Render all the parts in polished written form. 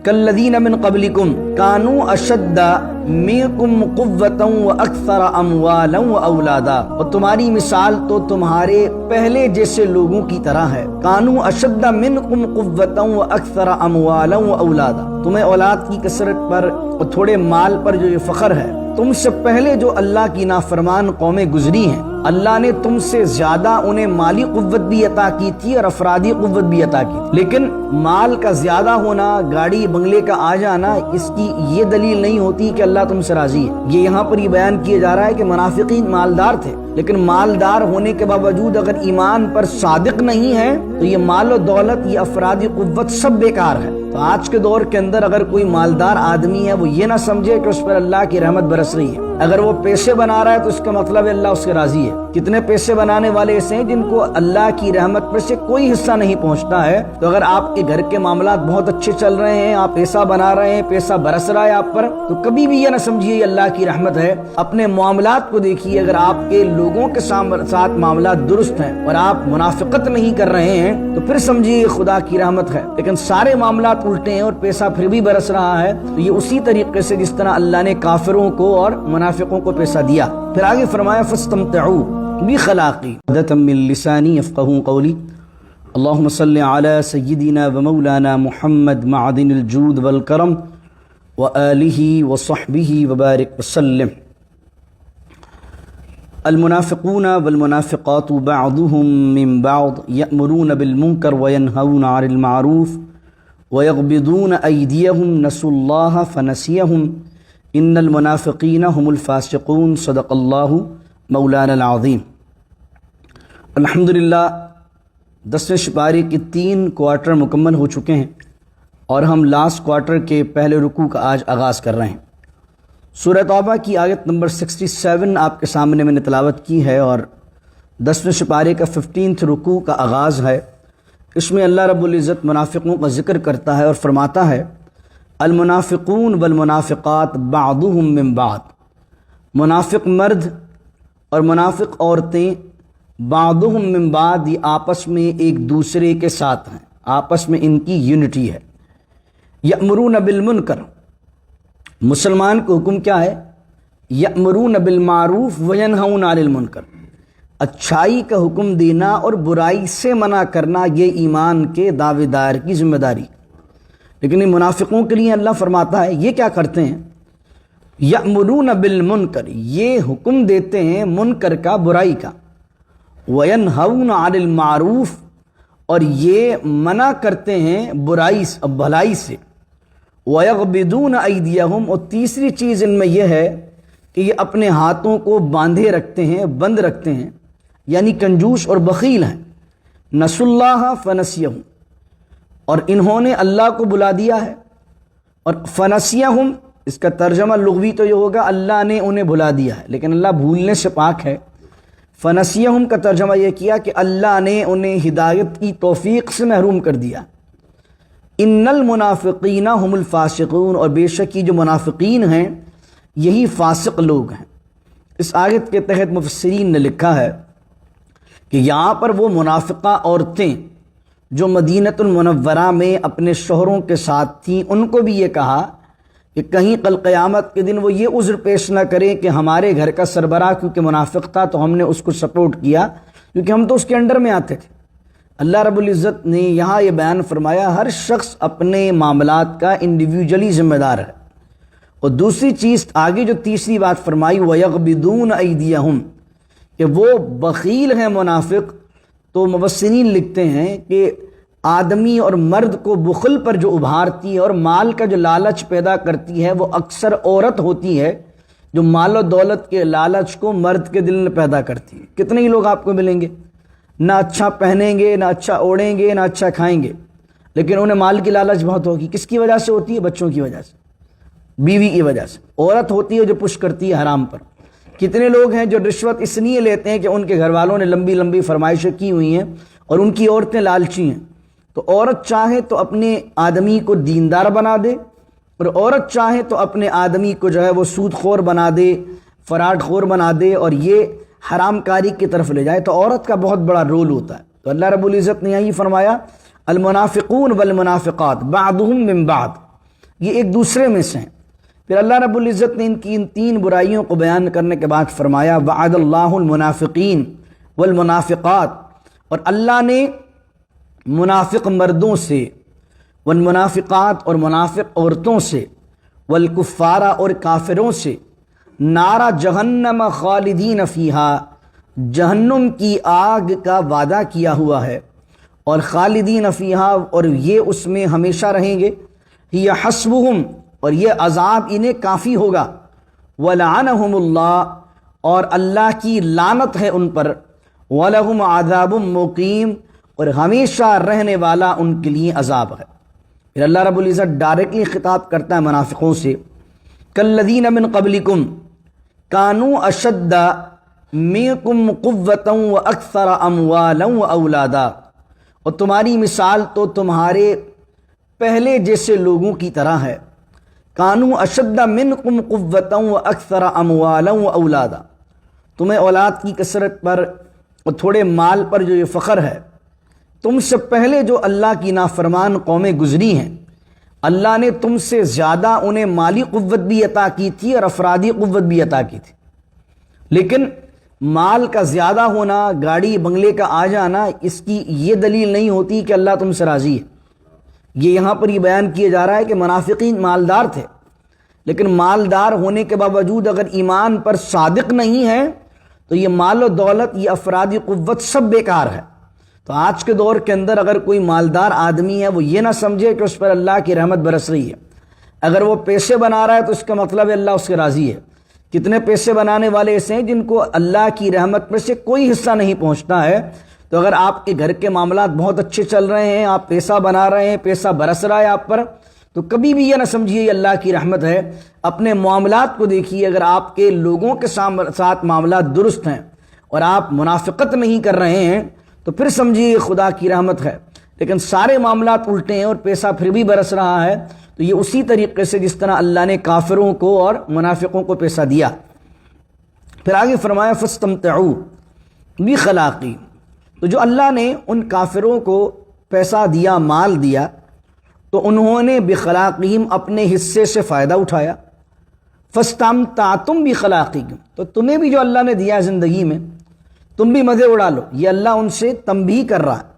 کالذین من قبلکم کانوا اشد منکم قوۃ واکثر اموالا واولادا، اور تمہاری مثال تو تمہارے پہلے جیسے لوگوں کی طرح ہے۔ کانوا اشد منکم قوۃ واکثر اموالا واولادا، تمہیں اولاد کی کثرت پر اور تھوڑے مال پر جو یہ فخر ہے، تم سے پہلے جو اللہ کی نافرمان قومیں گزری ہیں، اللہ نے تم سے زیادہ انہیں مالی قوت بھی عطا کی تھی اور افرادی قوت بھی عطا کی تھی، لیکن مال کا زیادہ ہونا، گاڑی بنگلے کا آ جانا، اس کی یہ دلیل نہیں ہوتی کہ اللہ تم سے راضی ہے۔ یہ یہاں پر یہ بیان کیا جا رہا ہے کہ منافقین مالدار تھے، لیکن مالدار ہونے کے باوجود اگر ایمان پر صادق نہیں ہے تو یہ مال و دولت، یہ افرادی قوت سب بیکار ہے۔ تو آج کے دور کے اندر اگر کوئی مالدار آدمی ہے، وہ یہ نہ سمجھے کہ اس پر اللہ کی رحمت برس رہی ہے۔ اگر وہ پیسے بنا رہا ہے تو اس کا مطلب ہے اللہ اس سے راضی ہے۔ کتنے پیسے بنانے والے ایسے ہیں جن کو اللہ کی رحمت پر سے کوئی حصہ نہیں پہنچتا ہے۔ تو اگر آپ کے گھر کے معاملات بہت اچھے چل رہے ہیں، آپ پیسہ بنا رہے ہیں، پیسہ برس رہا ہے آپ پر، تو کبھی بھی یہ نہ سمجھیے یہ اللہ کی رحمت ہے۔ اپنے معاملات کو دیکھیے، اگر آپ کے لوگوں کے ساتھ معاملات درست ہیں اور آپ منافقت نہیں کر رہے ہیں تو پھر سمجھیے یہ خدا کی رحمت ہے۔ لیکن سارے معاملات الٹے ہیں اور پیسہ پھر بھی برس رہا ہے، تو یہ اسی طریقے سے جس طرح اللہ نے کافروں کو اور منافقوں کو پیسہ دیا۔ پھر آگے فرمایا فاستمتعوا بخلاقی عقدۃ من لسانی یفقهوا قولی، اللہم صل علی سیدنا و مولانا محمد معدن الجود والکرم وآلہ وصحبہ وبارک وسلم۔ المنافقون والمنافقات بعضهم من بعض يأمرون بالمنكر وينهون عن المعروف ويغضون أيديهم نسوا الله فنسيهم ان المنافقین هم الفاسقون۔ صدق اللہ مولانا العظیم۔ الحمدللہ 10ویں سپارے کے 3 کوارٹر مکمل ہو چکے ہیں اور ہم لاسٹ کوارٹر کے پہلے رکوع کا آج آغاز کر رہے ہیں۔ سورہ توبہ کی آیت نمبر 67 آپ کے سامنے میں نے تلاوت کی ہے اور 10ویں سپارے کا 15 رکوع کا آغاز ہے۔ اس میں اللہ رب العزت منافقوں کا ذکر کرتا ہے اور فرماتا ہے المنافقون والمنافقات بعضهم من بعض، منافق مرد اور منافق عورتیں بعضهم من بعض، یہ آپس میں ایک دوسرے کے ساتھ ہیں، آپس میں ان کی یونٹی ہے۔ یأمرون بالمنکر، مسلمان کو حکم کیا ہے؟ یأمرون بالمعروف وینہون عن المنکر، اچھائی کا حکم دینا اور برائی سے منع کرنا، یہ ایمان کے دعوے دار کی ذمہ داری۔ لیکن ان منافقوں کے لیے اللہ فرماتا ہے یہ کیا کرتے ہیں؟ یأمرون بالمنکر، یہ حکم دیتے ہیں منکر کا، برائی کا، وینہون عن المعروف، اور یہ منع کرتے ہیں برائی بھلائی سے، ویغضون ایدیہم، اور تیسری چیز ان میں یہ ہے کہ یہ اپنے ہاتھوں کو باندھے رکھتے ہیں، بند رکھتے ہیں، یعنی کنجوس اور بخیل ہیں۔ نسوا اللہ فنسیہم، اور انہوں نے اللہ کو بلا دیا ہے، اور فنسیہم اس کا ترجمہ لغوی تو یہ ہوگا اللہ نے انہیں بھلا دیا ہے، لیکن اللہ بھولنے سے پاک ہے۔ فنسیہم کا ترجمہ یہ کیا کہ اللہ نے انہیں ہدایت کی توفیق سے محروم کر دیا۔ ان المنافقین هم الفاسقون، اور بے شک یہ جو منافقین ہیں یہی فاسق لوگ ہیں۔ اس آیت کے تحت مفسرین نے لکھا ہے کہ یہاں پر وہ منافقہ عورتیں جو مدینۃ المنورہ میں اپنے شوہروں کے ساتھ تھیں، ان کو بھی یہ کہا کہ کہیں کل قیامت کے دن وہ یہ عذر پیش نہ کریں کہ ہمارے گھر کا سربراہ کیونکہ منافق تھا تو ہم نے اس کو سپورٹ کیا کیونکہ ہم تو اس کے انڈر میں آتے تھے۔ اللہ رب العزت نے یہاں یہ بیان فرمایا ہر شخص اپنے معاملات کا انڈیویجولی ذمہ دار ہے۔ اور دوسری چیز آگے جو تیسری بات فرمائی وَيَغْبِدُونَ أَيْدِيَهُمْ، کہ وہ بخیل ہیں منافق، تو مفسرین لکھتے ہیں کہ آدمی اور مرد کو بخل پر جو ابھارتی ہے اور مال کا جو لالچ پیدا کرتی ہے وہ اکثر عورت ہوتی ہے جو مال و دولت کے لالچ کو مرد کے دل میں پیدا کرتی ہے۔ کتنے ہی لوگ آپ کو ملیں گے نہ اچھا پہنیں گے، نہ اچھا اوڑھیں گے، نہ اچھا کھائیں گے، لیکن انہیں مال کی لالچ بہت ہوگی۔ کس کی وجہ سے ہوتی ہے؟ بچوں کی وجہ سے، بیوی کی وجہ سے۔ عورت ہوتی ہے جو پش کرتی ہے حرام پر۔ کتنے لوگ ہیں جو رشوت اس لیے لیتے ہیں کہ ان کے گھر والوں نے لمبی لمبی فرمائشیں کی ہوئی ہیں اور ان کی عورتیں لالچی ہیں۔ تو عورت چاہے تو اپنے آدمی کو دیندار بنا دے، اور عورت چاہے تو اپنے آدمی کو جو ہے وہ سود خور بنا دے، فراڈ خور بنا دے، اور یہ حرام کاری کی طرف لے جائے۔ تو عورت کا بہت بڑا رول ہوتا ہے۔ تو اللہ رب العزت نے یہی فرمایا المنافقون والمنافقات بعضهم من بعض، یہ ایک دوسرے میں سے ہیں۔ پھر اللہ رب العزت نے ان تین برائیوں کو بیان کرنے کے بعد فرمایا وعد اللہ المنافقین والمنافقات، اور اللہ نے منافق مردوں سے، والمنافقات اور منافق عورتوں سے، والکفارہ اور کافروں سے، نارا جہنم خالدین فیہا، جہنم کی آگ کا وعدہ کیا ہوا ہے، اور خالدین فیہا، اور یہ اس میں ہمیشہ رہیں گے، ہی حسبہم، اور یہ عذاب انہیں کافی ہوگا، ولعنہم اللہ، اور اللہ کی لعنت ہے ان پر، ولہم عذاب مقیم، اور ہمیشہ رہنے والا ان کے لیے عذاب ہے۔ پھر اللہ رب العزت ڈائریکٹلی خطاب کرتا ہے منافقوں سے، کالذین من قبلکم کانوا اشد منکم قوۃ واکثر اموالا واولادا، اور تمہاری مثال تو تمہارے پہلے جیسے لوگوں کی طرح ہے، کانوا اشد منکم قوۃ واکثر اموالا واولادا، تمہیں اولاد کی کثرت پر اور تھوڑے مال پر جو یہ فخر ہے، تم سے پہلے جو اللہ کی نافرمان قومیں گزری ہیں، اللہ نے تم سے زیادہ انہیں مالی قوت بھی عطا کی تھی اور افرادی قوت بھی عطا کی تھی، لیکن مال کا زیادہ ہونا، گاڑی بنگلے کا آ جانا، اس کی یہ دلیل نہیں ہوتی کہ اللہ تم سے راضی ہے۔ یہ یہاں پر یہ بیان کیا جا رہا ہے کہ منافقین مالدار تھے، لیکن مالدار ہونے کے باوجود اگر ایمان پر صادق نہیں ہے تو یہ مال و دولت، یہ افرادی قوت سب بیکار ہے۔ تو آج کے دور کے اندر اگر کوئی مالدار آدمی ہے، وہ یہ نہ سمجھے کہ اس پر اللہ کی رحمت برس رہی ہے۔ اگر وہ پیسے بنا رہا ہے تو اس کا مطلب ہے اللہ اس کے راضی ہے۔ کتنے پیسے بنانے والے ایسے ہیں جن کو اللہ کی رحمت پر سے کوئی حصہ نہیں پہنچتا ہے۔ تو اگر آپ کے گھر کے معاملات بہت اچھے چل رہے ہیں، آپ پیسہ بنا رہے ہیں، پیسہ برس رہا ہے آپ پر، تو کبھی بھی یہ نہ سمجھیے یہ اللہ کی رحمت ہے۔ اپنے معاملات کو دیکھیے، اگر آپ کے لوگوں کے ساتھ معاملات درست ہیں اور آپ منافقت نہیں کر رہے ہیں تو پھر سمجھیے یہ خدا کی رحمت ہے۔ لیکن سارے معاملات الٹے ہیں اور پیسہ پھر بھی برس رہا ہے، تو یہ اسی طریقے سے جس طرح اللہ نے کافروں کو اور منافقوں کو پیسہ دیا۔ پھر آگے فرمایا فاستمتعوا بخلاقی، تو جو اللہ نے ان کافروں کو پیسہ دیا، مال دیا، تو انہوں نے بخلاقہم اپنے حصے سے فائدہ اٹھایا۔ فاستمتعتم بخلاقکم، تو تمہیں بھی جو اللہ نے دیا زندگی میں تم بھی مزے اڑا لو۔ یہ اللہ ان سے تنبیہ کر رہا ہے،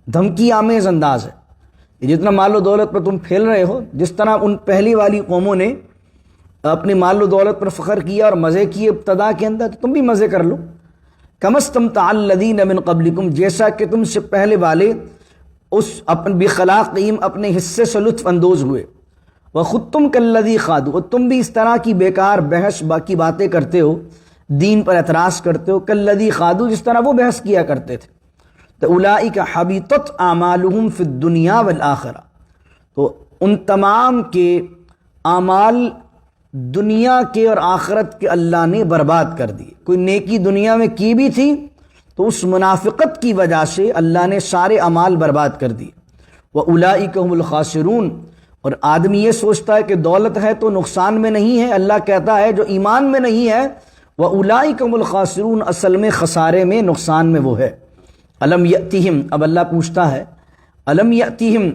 دھمکی آمیز انداز ہے۔ یہ جتنا مال و دولت پر تم پھیل رہے ہو، جس طرح ان پہلی والی قوموں نے اپنی مال و دولت پر فخر کیا اور مزے کیے ابتدا کے اندر، تو تم بھی مزے کر لو۔ کما استمتع الذین من قبلکم، جیسا کہ تم سے پہلے والے اس بخلاقہم اپنے حصے سے لطف اندوز ہوئے۔ وخذتم کالذی خاضوا، اور تم بھی اس طرح کی بیکار بحث باقی باتیں کرتے ہو، دین پر اعتراض کرتے ہو، کالذی خاضوا، جس طرح وہ بحث کیا کرتے تھے۔ تو اولئک حبطت اعمالہم فی الدنیا والآخرہ، تو ان تمام کے اعمال دنیا کے اور آخرت کے اللہ نے برباد کر دیے۔ کوئی نیکی دنیا میں کی بھی تھی تو اس منافقت کی وجہ سے اللہ نے سارے اعمال برباد کر دیے۔ وَأُولَئِكَ هُمُ الْخَاسِرُونَ، اور آدمی یہ سوچتا ہے کہ دولت ہے تو نقصان میں نہیں ہے، اللہ کہتا ہے جو ایمان میں نہیں ہے وَأُولَئِكَ هُمُ الْخَاسِرُونَ، اصل میں خسارے میں، نقصان میں وہ ہے۔ الم یأتہم، اب اللہ پوچھتا ہے الم یأتہم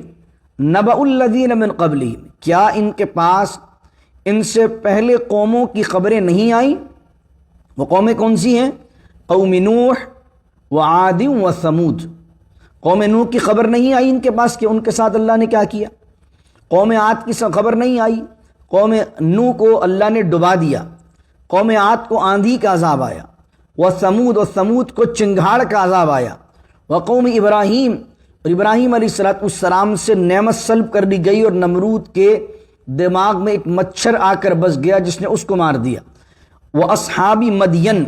نبأ الذین من قبلہم، کیا ان کے پاس ان سے پہلے قوموں کی خبریں نہیں آئیں؟ وہ قومیں کون سی ہیں؟ قوم نوح وعاد وثمود۔ قوم نوح کی خبر نہیں آئی ان کے پاس کہ ان کے ساتھ اللہ نے کیا کیا؟ قوم عاد کی خبر نہیں آئی، قوم نوح کو اللہ نے ڈبا دیا، قوم عاد کو آندھی کا عذاب آیا، وثمود، اور ثمود کو چنگھاڑ کا عذاب آیا، وقوم ابراہیم، اور ابراہیم علیہ السلام سے نعمت سلب کر دی گئی اور نمرود کے دماغ میں ایک مچھر آ کر بس گیا جس نے اس کو مار دیا۔ وہ اصحاب مدین،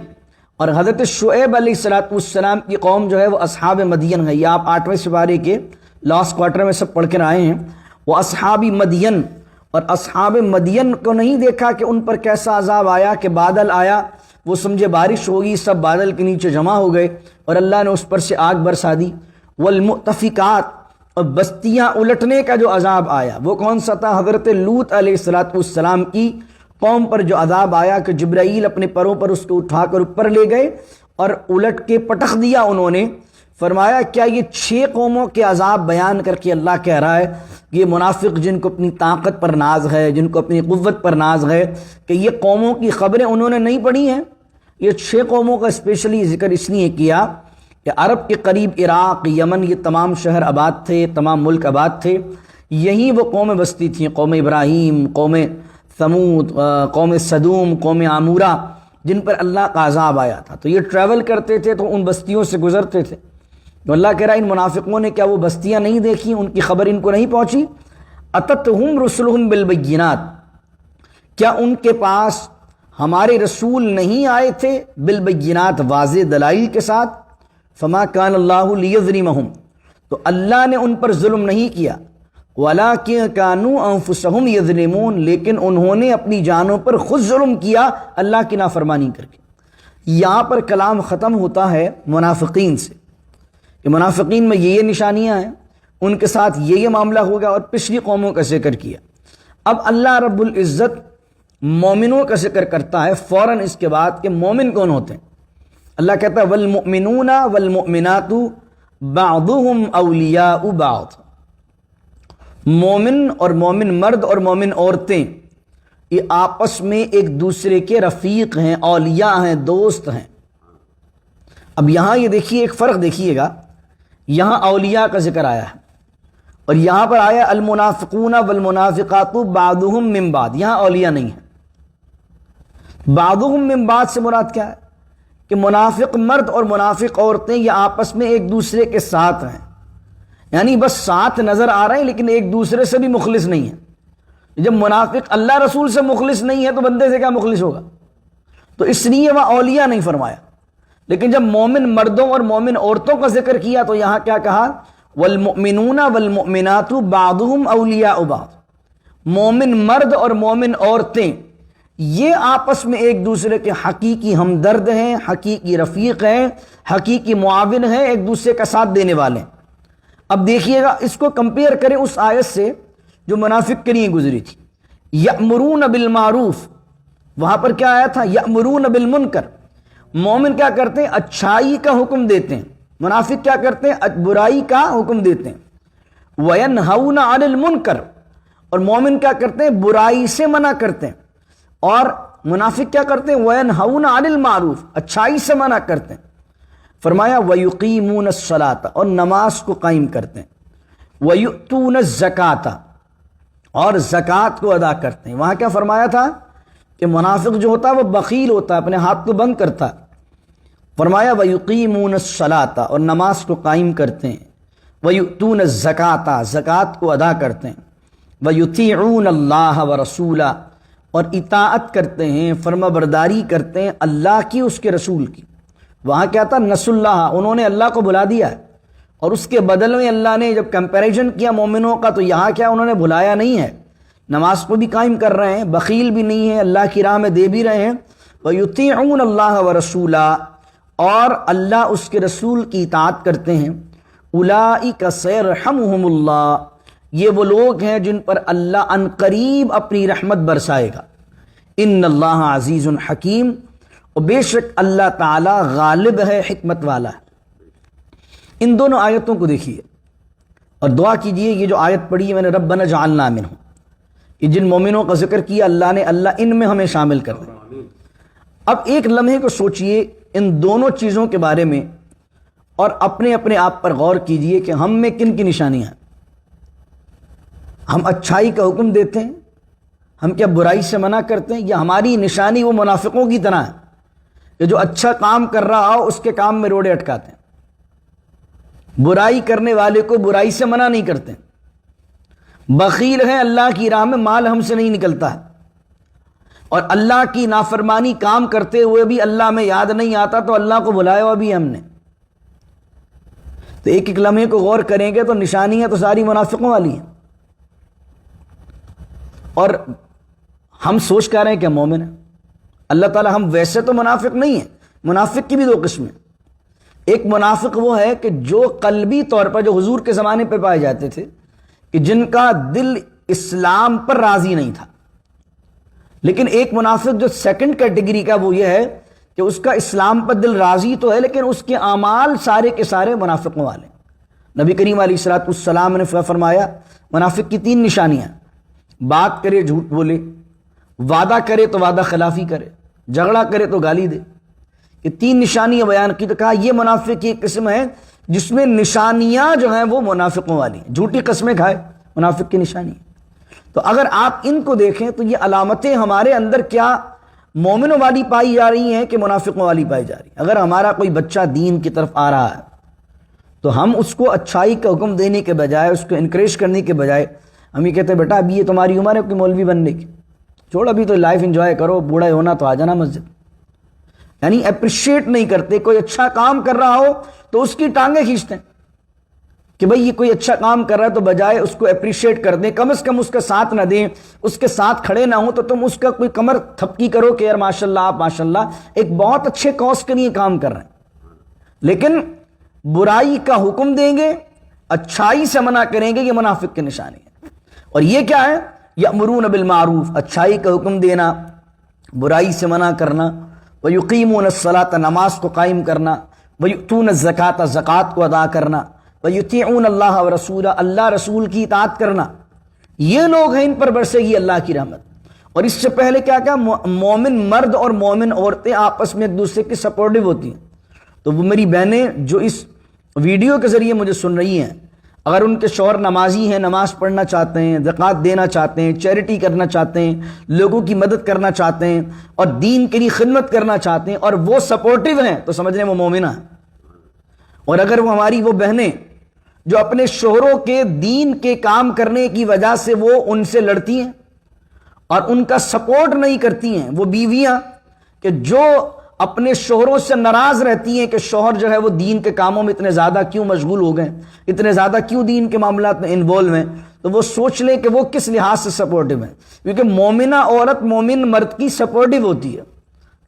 اور حضرت شعیب علیہ السلام کی قوم جو ہے وہ اصحاب مدین ہے۔ یہ آپ 8ویں سپارے کے لاسٹ کوارٹر میں سب پڑھ کر آئے ہیں۔ وہ اصحاب مدین، اور اصحاب مدین کو نہیں دیکھا کہ ان پر کیسا عذاب آیا کہ بادل آیا، وہ سمجھے بارش ہوگی، سب بادل کے نیچے جمع ہو گئے اور اللہ نے اس پر سے آگ برسا دی۔ والمؤتفقات، اور بستیاں الٹنے کا جو عذاب آیا وہ کون سا تھا؟ حضرت لوط علیہ السلام کی قوم پر جو عذاب آیا کہ جبرائیل اپنے پروں پر اس کو اٹھا کر اوپر لے گئے اور الٹ کے پٹخ دیا انہوں نے۔ فرمایا کیا یہ 6 قوموں کے عذاب بیان کر کے اللہ کہہ رہا ہے کہ یہ منافق جن کو اپنی طاقت پر ناز ہے، جن کو اپنی قوت پر ناز ہے، کہ یہ قوموں کی خبریں انہوں نے نہیں پڑھی ہیں؟ یہ 6 قوموں کا اسپیشلی ذکر اس لیے کیا کہ عرب کے قریب عراق، یمن، یہ تمام شہر آباد تھے، تمام ملک آباد تھے، یہیں وہ قومیں بستی تھیں، قوم ابراہیم، قوم ثمود، قوم صدوم، قوم عمورہ، جن پر اللہ کا عذاب آیا تھا۔ تو یہ ٹریول کرتے تھے تو ان بستیوں سے گزرتے تھے۔ تو اللہ کہہ رہا ہے ان منافقوں نے کیا وہ بستیاں نہیں دیکھی، ان کی خبر ان کو نہیں پہنچی؟ اتتہم رسلہم بالبینات، کیا ان کے پاس ہمارے رسول نہیں آئے تھے بالبینات، واضح دلائل کے ساتھ؟ فما کان اللہ لیظلمہم، تو اللہ نے ان پر ظلم نہیں کیا، وَلَٰكِن كَانُوا أَنفُسَهُمْ يَظْلِمُونَ، لیکن انہوں نے اپنی جانوں پر خود ظلم کیا اللہ کی نافرمانی کر کے۔ یہاں پر کلام ختم ہوتا ہے منافقین سے کہ منافقین میں یہ نشانیاں ہیں، ان کے ساتھ یہ معاملہ ہوگا، اور پچھلی قوموں کا ذکر کیا۔ اب اللہ رب العزت مومنوں کا ذکر کرتا ہے فوراً اس کے بعد کہ مومن کون ہوتے ہیں۔ اللہ کہتا ہے والمؤمنون والمؤمنات بعضهم اولیاء بعض، مومن اور مومن مرد اور مومن عورتیں یہ آپس میں ایک دوسرے کے رفیق ہیں، اولیاء ہیں، دوست ہیں۔ اب یہاں یہ دیکھیے ایک فرق دیکھیے گا، یہاں اولیاء کا ذکر آیا ہے اور یہاں پر آیا المنافقون والمنافقات بعضهم من بعض، یہاں اولیاء نہیں ہے۔ بعضهم من بعض سے مراد کیا ہے کہ منافق مرد اور منافق عورتیں یہ آپس میں ایک دوسرے کے ساتھ ہیں، یعنی بس ساتھ نظر آ رہے ہیں لیکن ایک دوسرے سے بھی مخلص نہیں ہیں۔ جب منافق اللہ رسول سے مخلص نہیں ہے تو بندے سے کیا مخلص ہوگا؟ تو اس لیے وہاں اولیاء نہیں فرمایا، لیکن جب مومن مردوں اور مومن عورتوں کا ذکر کیا تو یہاں کیا کہا؟ والمؤمنون والمؤمنات بعضهم اولیاء بعض، مومن مرد اور مومن عورتیں یہ آپس میں ایک دوسرے کے حقیقی ہمدرد ہیں، حقیقی رفیق ہیں، حقیقی معاون ہیں، ایک دوسرے کا ساتھ دینے والے ہیں۔ اب دیکھیے گا، اس کو کمپیئر کریں اس آیت سے جو منافق کے لیے گزری تھی۔ یأمرون بالمعروف، وہاں پر کیا آیا تھا؟ یأمرون بالمنکر، مومن کیا کرتے ہیں؟ اچھائی کا حکم دیتے ہیں، منافق کیا کرتے ہیں؟ برائی کا حکم دیتے ہیں۔ وینہون عن المنکر، اور مومن کیا کرتے ہیں؟ برائی سے منع کرتے ہیں، اور منافق کیا کرتے ہیں؟ وینہون عن المعروف، اچھائی سے منع کرتے ہیں۔ فرمایا وَيُقِيمُونَ الصَّلَاةَ، اور نماز کو قائم کرتے ہیں، وَيُؤْتُونَ الزَّكَاةَ، اور زکوٰۃ کو ادا کرتے ہیں۔ وہاں کیا فرمایا تھا کہ منافق جو ہوتا ہے وہ بخیل ہوتا ہے، اپنے ہاتھ کو بند کرتا ہے۔ فرمایا وَيُقِيمُونَ الصَّلَاةَ، اور نماز کو قائم کرتے ہیں، وَيُؤْتُونَ الزَّكَاةَ، زکوٰۃ کو ادا کرتے ہیں، وَيُطِيعُونَ اللَّهَ وَرَسُولَهُ، اور اطاعت کرتے ہیں، فرما برداری کرتے ہیں اللہ کی، اس کے رسول کی۔ وہاں کیا تھا؟ نسوا اللہ، انہوں نے اللہ کو بھلا دیا ہے، اور اس کے بدل میں اللہ نے جب کمپیریزن کیا مومنوں کا تو یہاں کیا انہوں نے بھلایا نہیں ہے، نماز کو بھی قائم کر رہے ہیں، بخیل بھی نہیں ہے، اللہ کی راہ میں دے بھی رہے ہیں۔ وَيُطِيعُونَ اللَّهَ وَرَسُولَهُ، اور اللہ اس کے رسول کی اطاعت کرتے ہیں۔ أُولَئِكَ سَيَرْحَمُهُمُ اللَّهُ، یہ وہ لوگ ہیں جن پر اللہ ان قریب اپنی رحمت برسائے گا۔ إِنَّ اللَّهَ عَزِيزٌ حَكِيمٌ، اور بے شک اللہ تعالی غالب ہے، حکمت والا ہے۔ ان دونوں آیتوں کو دیکھیے اور دعا کیجئے، یہ جو آیت پڑھی ہے میں نے ربنا جعلنا منہم، یہ جن مومنوں کا ذکر کیا اللہ نے، اللہ ان میں ہمیں شامل کر دے۔ اب ایک لمحے کو سوچئے ان دونوں چیزوں کے بارے میں اور اپنے اپنے آپ پر غور کیجئے کہ ہم میں کن کی نشانیاں ہیں۔ ہم اچھائی کا حکم دیتے ہیں، ہم کیا برائی سے منع کرتے ہیں، یا ہماری نشانی وہ منافقوں کی طرح ہے کہ جو اچھا کام کر رہا ہو اس کے کام میں روڑے اٹکاتے ہیں، برائی کرنے والے کو برائی سے منع نہیں کرتے، بخیل ہیں، اللہ کی راہ میں مال ہم سے نہیں نکلتا ہے، اور اللہ کی نافرمانی کام کرتے ہوئے بھی اللہ میں یاد نہیں آتا تو اللہ کو بلایا ہوا بھی ہم نے۔ تو ایک ایک لمحے کو غور کریں گے تو نشانیاں تو ساری منافقوں والی ہیں، اور ہم سوچ کر رہے ہیں کہ مومن ہیں۔ اللہ تعالیٰ، ہم ویسے تو منافق نہیں ہیں، منافق کی بھی 2 قسمیں، ایک منافق وہ ہے کہ جو قلبی طور پر جو حضور کے زمانے پہ پائے جاتے تھے کہ جن کا دل اسلام پر راضی نہیں تھا، لیکن ایک منافق جو سیکنڈ کیٹیگری کا وہ یہ ہے کہ اس کا اسلام پر دل راضی تو ہے لیکن اس کے اعمال سارے کے سارے منافقوں والے. نبی کریم علیہ الصلوۃ والسلام نے فرمایا منافق کی 3 نشانیاں: بات کرے جھوٹ بولے، وعدہ کرے تو وعدہ خلافی کرے، جھگڑا کرے تو گالی دے. یہ 3 نشانیاں بیان کی تو کہا یہ منافق کی ایک قسم ہے جس میں نشانیاں جو ہیں وہ منافقوں والی ہیں. جھوٹی قسمیں کھائے، منافق کی نشانی. تو اگر آپ ان کو دیکھیں تو یہ علامتیں ہمارے اندر کیا مومنوں والی پائی جا رہی ہیں کہ منافقوں والی پائی جا رہی ہیں. اگر ہمارا کوئی بچہ دین کی طرف آ رہا ہے تو ہم اس کو اچھائی کا حکم دینے کے بجائے، اس کو انکریج کرنے کے بجائے ہم یہ کہتے ہیں بیٹا ابھی یہ تمہاری عمر ہے کہ مولوی بننے کی، چھوڑ ابھی تو لائف انجوائے کرو، بوڑھا ہونا تو آ جانا مسجد. یعنی اپریشیٹ نہیں کرتے. کوئی اچھا کام کر رہا ہو تو اس کی ٹانگیں کھینچتے ہیں کہ بھئی یہ کوئی اچھا کام کر رہا ہے تو بجائے اس کو اپریشیٹ کر دیں، کم از کم اس کا ساتھ نہ دیں، اس کے ساتھ کھڑے نہ ہوں تو تم اس کا کوئی کمر تھپکی کرو کہ یار ماشاءاللہ آپ ماشاءاللہ ایک بہت اچھے کاز کے لیے کام کر رہے ہیں. لیکن برائی کا حکم دیں گے، اچھائی سے منع کریں گے، یہ منافق کی نشانی ہے. اور یہ کیا ہے؟ یأمرون بالمعروف، اچھائی کا حکم دینا، برائی سے منع کرنا. وَيُقِيمُونَ الصَّلَاةَ، نماز کو قائم کرنا. وَيُؤْتُونَ الزَّكَاةَ، زکوٰۃ کو ادا کرنا. وَيُطِيعُونَ اللَّهَ وَرَسُولَهُ، اللہ رسول کی اطاعت کرنا. یہ لوگ ہیں ان پر برسے گی اللہ کی رحمت. اور اس سے پہلے کیا کہا؟ مومن مرد اور مومن عورتیں آپس میں ایک دوسرے کی سپورٹیو ہوتی ہیں. تو وہ میری بہنیں جو اس ویڈیو کے ذریعے مجھے سن رہی ہیں، اگر ان کے شوہر نمازی ہیں، نماز پڑھنا چاہتے ہیں، زکوٰۃ دینا چاہتے ہیں، چیریٹی کرنا چاہتے ہیں، لوگوں کی مدد کرنا چاہتے ہیں اور دین کے لیے خدمت کرنا چاہتے ہیں اور وہ سپورٹیو ہیں تو سمجھ لیں وہ مومنہ ہیں. اور اگر وہ ہماری وہ بہنیں جو اپنے شوہروں کے دین کے کام کرنے کی وجہ سے وہ ان سے لڑتی ہیں اور ان کا سپورٹ نہیں کرتی ہیں، وہ بیویاں کہ جو اپنے شوہروں سے ناراض رہتی ہیں کہ شوہر جو ہے وہ دین کے کاموں میں اتنے زیادہ کیوں مشغول ہو گئے، اتنے زیادہ کیوں دین کے معاملات میں انوالو ہیں، تو وہ سوچ لیں کہ وہ کس لحاظ سے سپورٹیو ہیں. کیونکہ مومنہ عورت مومن مرد کی سپورٹیو ہوتی ہے.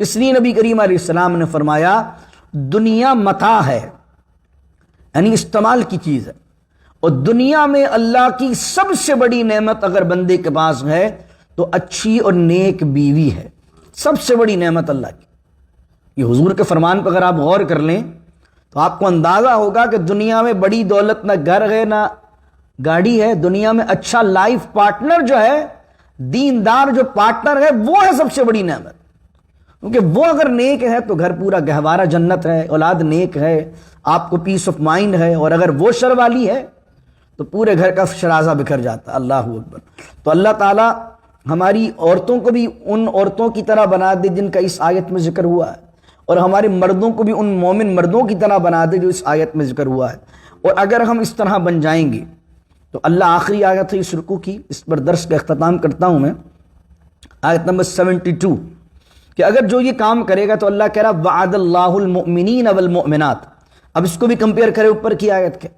اس لیے نبی کریم علیہ السلام نے فرمایا دنیا متاع ہے، یعنی استعمال کی چیز ہے، اور دنیا میں اللہ کی سب سے بڑی نعمت اگر بندے کے پاس ہے تو اچھی اور نیک بیوی ہے. سب سے بڑی نعمت اللہ کی. یہ حضور کے فرمان پر اگر آپ غور کر لیں تو آپ کو اندازہ ہوگا کہ دنیا میں بڑی دولت نہ گھر ہے نہ گاڑی ہے، دنیا میں اچھا لائف پارٹنر جو ہے، دیندار جو پارٹنر ہے، وہ ہے سب سے بڑی نعمت. کیونکہ وہ اگر نیک ہے تو گھر پورا گہوارہ جنت ہے، اولاد نیک ہے، آپ کو پیس آف مائنڈ ہے. اور اگر وہ شر والی ہے تو پورے گھر کا شرازہ بکھر جاتا. اللہ اکبر. تو اللہ تعالیٰ ہماری عورتوں کو بھی ان عورتوں کی طرح بنا دے جن کا اس آیت میں ذکر ہوا ہے، اور ہمارے مردوں کو بھی ان مومن مردوں کی طرح بنا دے جو اس آیت میں ذکر ہوا ہے. اور اگر ہم اس طرح بن جائیں گے تو اللہ آخری آیت ہے اس رکوع کی، اس پر درس کا اختتام کرتا ہوں میں، آیت نمبر 72، کہ اگر جو یہ کام کرے گا تو اللہ کہہ رہا وعد اللہ المؤمنین والمؤمنات. اب اس کو بھی کمپیئر کرے اوپر کی آیت کے.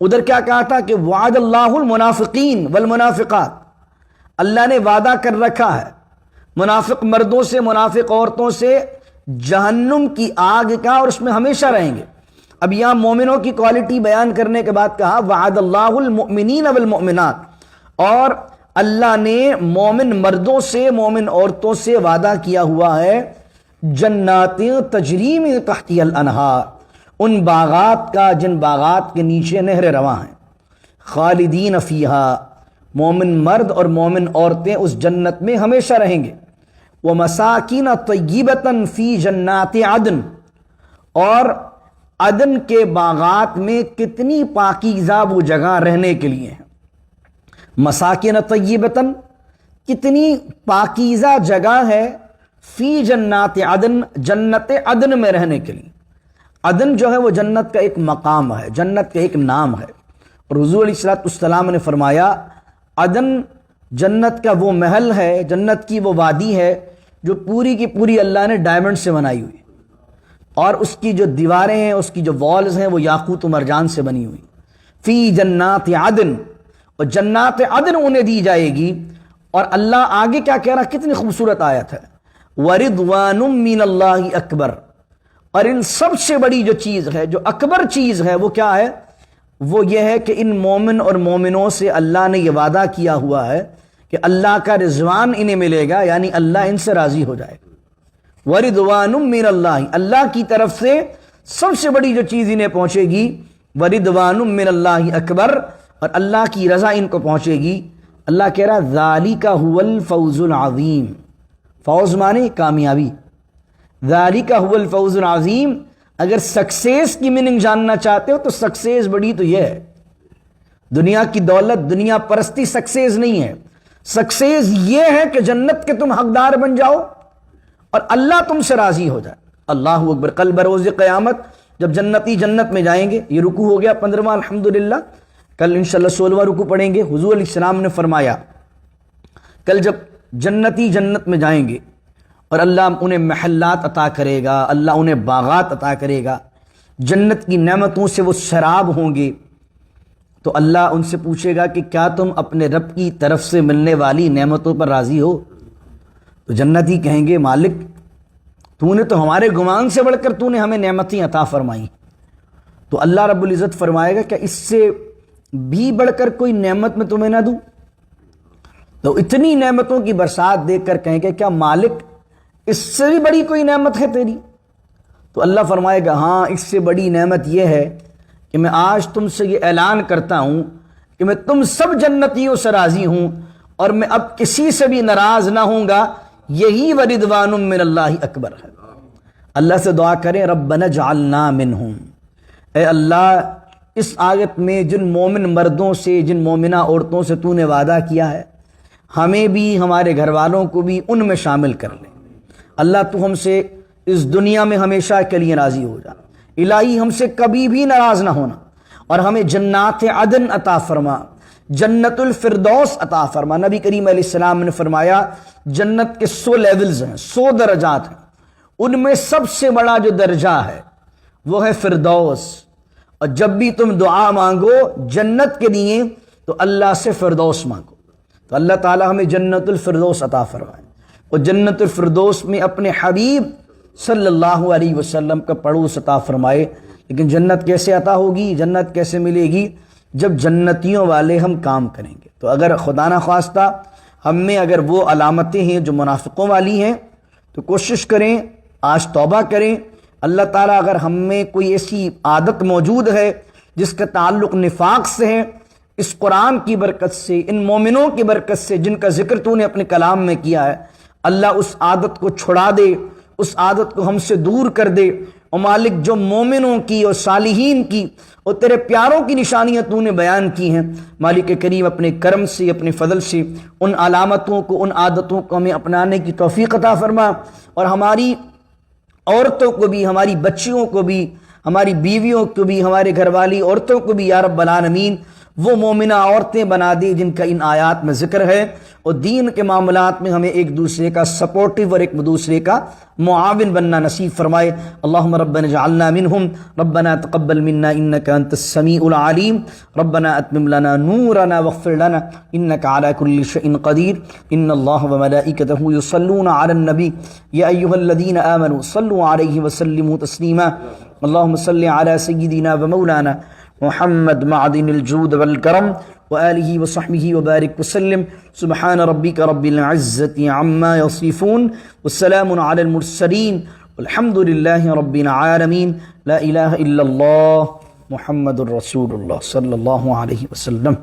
ادھر کیا کہا تھا کہ وعد اللہ المنافقین والمنافقات، اللہ نے وعدہ کر رکھا ہے منافق مردوں سے، منافق عورتوں سے جہنم کی آگ کا، اور اس میں ہمیشہ رہیں گے. اب یہاں مومنوں کی کوالٹی بیان کرنے کے بعد کہا وعد اللہ المؤمنین والمؤمنات، اور اللہ نے مومن مردوں سے مومن عورتوں سے وعدہ کیا ہوا ہے جنات تجری من تحتها الانہار، ان باغات کا جن باغات کے نیچے نہریں رواں ہیں. خالدین فیہا، مومن مرد اور مومن عورتیں اس جنت میں ہمیشہ رہیں گے. وَمَسَاكِنَ طَيِّبَةً فِي جَنَّاتِ عَدْن، اور عدن کے باغات میں کتنی پاکیزہ وہ جگہ رہنے کے لیے ہے. مساکن طیبتاً، کتنی پاکیزہ جگہ ہے، فی جنات عدن، جنت عدن میں رہنے کے لیے. عدن جو ہے وہ جنت کا ایک مقام ہے، جنت کا ایک نام ہے. اور حضور علیہ السلام نے فرمایا عدن جنت کا وہ محل ہے، جنت کی وہ وادی ہے جو پوری کی پوری اللہ نے ڈائمنڈ سے بنائی ہوئی، اور اس کی جو دیواریں ہیں، اس کی جو والز ہیں، وہ یاقوت و مرجان سے بنی ہوئی. فی جنات عدن، اور جنات عدن انہیں دی جائے گی. اور اللہ آگے کیا کہہ رہا، کتنی خوبصورت آیت ہے، وَرِضْوَانٌ مِّنَ اللَّهِ اکبر. اور ان سب سے بڑی جو چیز ہے، جو اکبر چیز ہے، وہ کیا ہے؟ وہ یہ ہے کہ ان مومن اور مومنوں سے اللہ نے یہ وعدہ کیا ہوا ہے کہ اللہ کا رضوان انہیں ملے گا، یعنی اللہ ان سے راضی ہو جائے گا. وردوان من اللہ، اللہ کی طرف سے سب سے بڑی جو چیز انہیں پہنچے گی، وردوان من اللہ اکبر، اور اللہ کی رضا ان کو پہنچے گی۔ اللہ کہہ رہا ذالک هو الفوز العظیم، فوز مانے کامیابی، ذالک هو الفوز العظیم۔ اگر سکسیس کی میننگ جاننا چاہتے ہو تو سکسیس بڑی تو یہ ہے، دنیا کی دولت، دنیا پرستی سکسیس نہیں ہے۔ سکسیس یہ ہے کہ جنت کے تم حقدار بن جاؤ اور اللہ تم سے راضی ہو جائے۔ اللہ اکبر۔ کل بروز قیامت جب جنتی جنت میں جائیں گے، یہ رکوع ہو گیا 15واں الحمدللہ، کل انشاءاللہ 16واں رکوع پڑھیں گے۔ حضور علیہ السلام نے فرمایا کل جب جنتی جنت میں جائیں گے اور اللہ انہیں محلات عطا کرے گا، اللہ انہیں باغات عطا کرے گا، جنت کی نعمتوں سے وہ سراب ہوں گے، تو اللہ ان سے پوچھے گا کہ کیا تم اپنے رب کی طرف سے ملنے والی نعمتوں پر راضی ہو؟ تو جنتی کہیں گے مالک تو نے تو ہمارے گمان سے بڑھ کر تو نے ہمیں نعمتیں عطا فرمائی۔ تو اللہ رب العزت فرمائے گا کہ اس سے بھی بڑھ کر کوئی نعمت میں تمہیں نہ دوں؟ تو اتنی نعمتوں کی برسات دیکھ کر کہیں گے کیا مالک اس سے بھی بڑی کوئی نعمت ہے تیری؟ تو اللہ فرمائے گا ہاں، اس سے بڑی نعمت یہ ہے کہ میں آج تم سے یہ اعلان کرتا ہوں کہ میں تم سب جنتیوں سے راضی ہوں اور میں اب کسی سے بھی ناراض نہ ہوں گا۔ یہی وردوان من اللہ اکبر ہے۔ اللہ سے دعا کریں ربنا اجعلنا منہم، اے اللہ اس آیت میں جن مومن مردوں سے، جن مومنہ عورتوں سے تو نے وعدہ کیا ہے، ہمیں بھی ہمارے گھر والوں کو بھی ان میں شامل کر لیں۔ اللہ تو ہم سے اس دنیا میں ہمیشہ کے لیے راضی ہو جا، الہی ہم سے کبھی بھی ناراض نہ ہونا، اور ہمیں جنات عدن عطا فرما، جنت الفردوس عطا فرما۔ نبی کریم علیہ السلام نے فرمایا جنت کے 100 لیولز ہیں، 100 درجات ہیں، ان میں سب سے بڑا جو درجہ ہے وہ ہے فردوس، اور جب بھی تم دعا مانگو جنت کے لیے تو اللہ سے فردوس مانگو، تو اللہ تعالی ہمیں جنت الفردوس عطا فرمائے، اور جنت الفردوس میں اپنے حبیب صلی اللہ علیہ وسلم کا پڑوس عطا فرمائے۔ لیکن جنت کیسے عطا ہوگی، جنت کیسے ملے گی؟ جب جنتیوں والے ہم کام کریں گے۔ تو اگر خدا نہ خواستہ ہم میں اگر وہ علامتیں ہیں جو منافقوں والی ہیں تو کوشش کریں، آج توبہ کریں۔ اللہ تعالیٰ اگر ہم میں کوئی ایسی عادت موجود ہے جس کا تعلق نفاق سے ہے، اس قرآن کی برکت سے، ان مومنوں کی برکت سے جن کا ذکر تو نے اپنے کلام میں کیا ہے، اللہ اس عادت کو چھڑا دے، اس عادت کو ہم سے دور کر دے۔ اور مالک جو مومنوں کی اور صالحین کی اور تیرے پیاروں کی نشانیاں تو نے بیان کی ہیں، مالک کریم اپنے کرم سے، اپنے فضل سے ان علامتوں کو، ان عادتوں کو ہمیں اپنانے کی توفیق عطا فرما، اور ہماری عورتوں کو بھی، ہماری بچیوں کو بھی، ہماری بیویوں کو بھی، ہمارے گھر والی عورتوں کو بھی یا رب العالمین وہ مومنہ عورتیں بنا دی جن کا ان آیات میں ذکر ہے، اور دین کے معاملات میں ہمیں ایک دوسرے کا سپورٹیو اور ایک دوسرے کا معاون بننا نصیب فرمائے۔ اللہم ربنا اجعلنا منہم، ربنا تقبل منا انک انت السمیع العلیم، ربنا اتمم لنا نورنا واغفر لنا انک علی کل شیء قدیر۔ ان اللہ وملائکتہ یصلون علی النبی یا ایھا الذین آمنوا صلوا علیہ وسلموا تسلیما۔ اللہم صل علی سیدنا ومولانا محمد معدن الجود والکرم وآلہ وصحبہ وبارک وسلم۔ سبحان ربک رب العزت عما یصفون والسلام علی المرسلین والحمد للہ رب العالمین۔ لا الہ الا اللہ محمد الرسول اللہ صلی اللہ علیہ وسلم۔